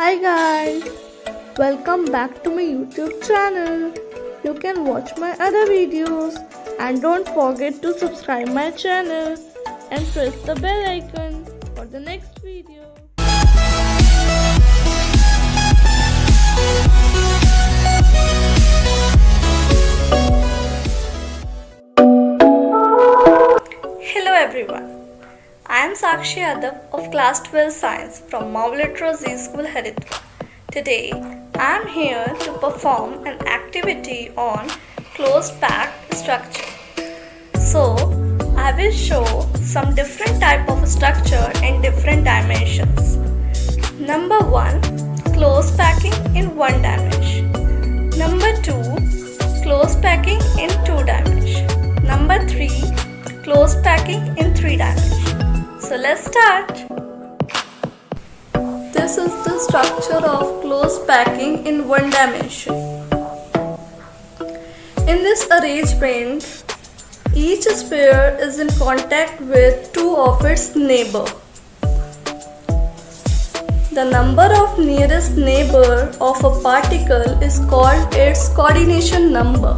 Hi guys, welcome back to my YouTube channel. You can watch my other videos and don't forget to subscribe my channel and press the bell icon for the next video. Hello everyone. I am Sakshi Yadav of Class-12 Science from Mount Literacy School, Haridwar. Today, I am here to perform an activity on closed pack structure. So, I will show some different type of structure in different dimensions. Number 1. Closed packing in 1 dimension. Number 2. Closed packing in 2 dimensions. Number 3. Closed packing in 3 dimensions. So let's start. This is the structure of closed packing in 1 dimension. In this arrangement, each sphere is in contact with 2 of its neighbor. The number of nearest neighbor of a particle is called its coordination number.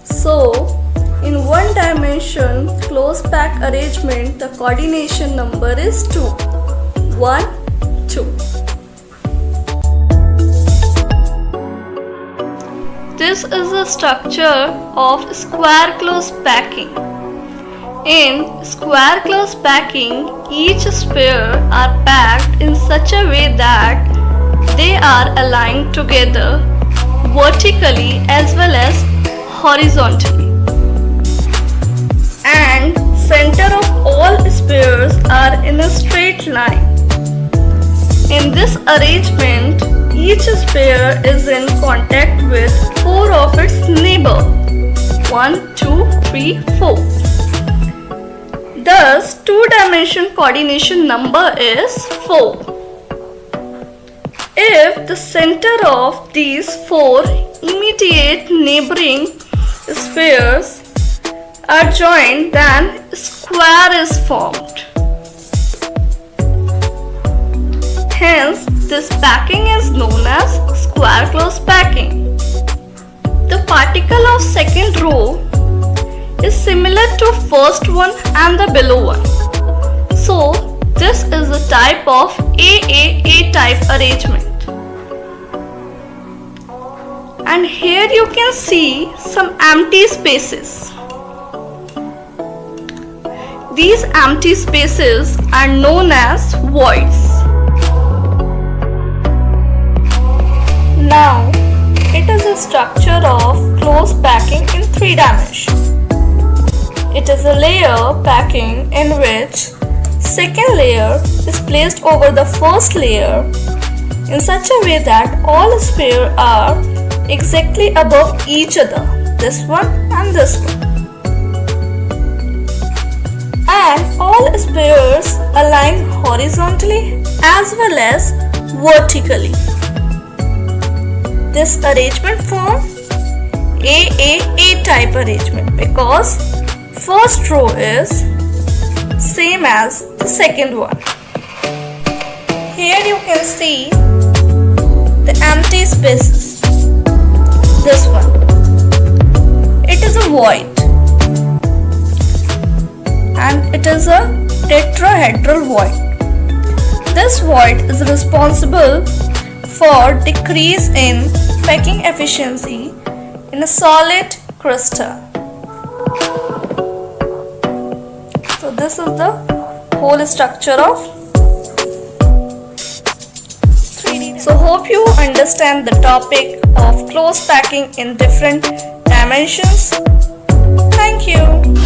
So, in 1 dimension closed pack arrangement, the coordination number is 2. 1, 2. This is the structure of square closed packing. In square closed packing, each sphere are packed in such a way that they are aligned together vertically as well as horizontally. And center of all spheres are in a straight line. In this arrangement, each sphere is in contact with 4 of its neighbor. 1, 2, 3, 4. Thus, 2-dimension coordination number is 4. If the center of these 4 immediate neighboring spheres are joined, then a square is formed. Hence, this packing is known as square closed packing. The particle of second row is similar to first one and the below one. So, this is a type of AAA type arrangement. And here you can see some empty spaces. These empty spaces are known as voids. Now, it is a structure of closed packing in 3 dimensions. It is a layer packing in which second layer is placed over the first layer in such a way that all spheres are exactly above each other, this one and this one. And all spheres align horizontally as well as vertically. This arrangement forms AAA type arrangement because first row is same as the second one. Here you can see the empty spaces. This one. It is a void. And it is a tetrahedral void. This void is responsible for decrease in packing efficiency in a solid crystal. So this is the whole structure of 3D. So hope you understand the topic of closed packing in different dimensions. Thank you.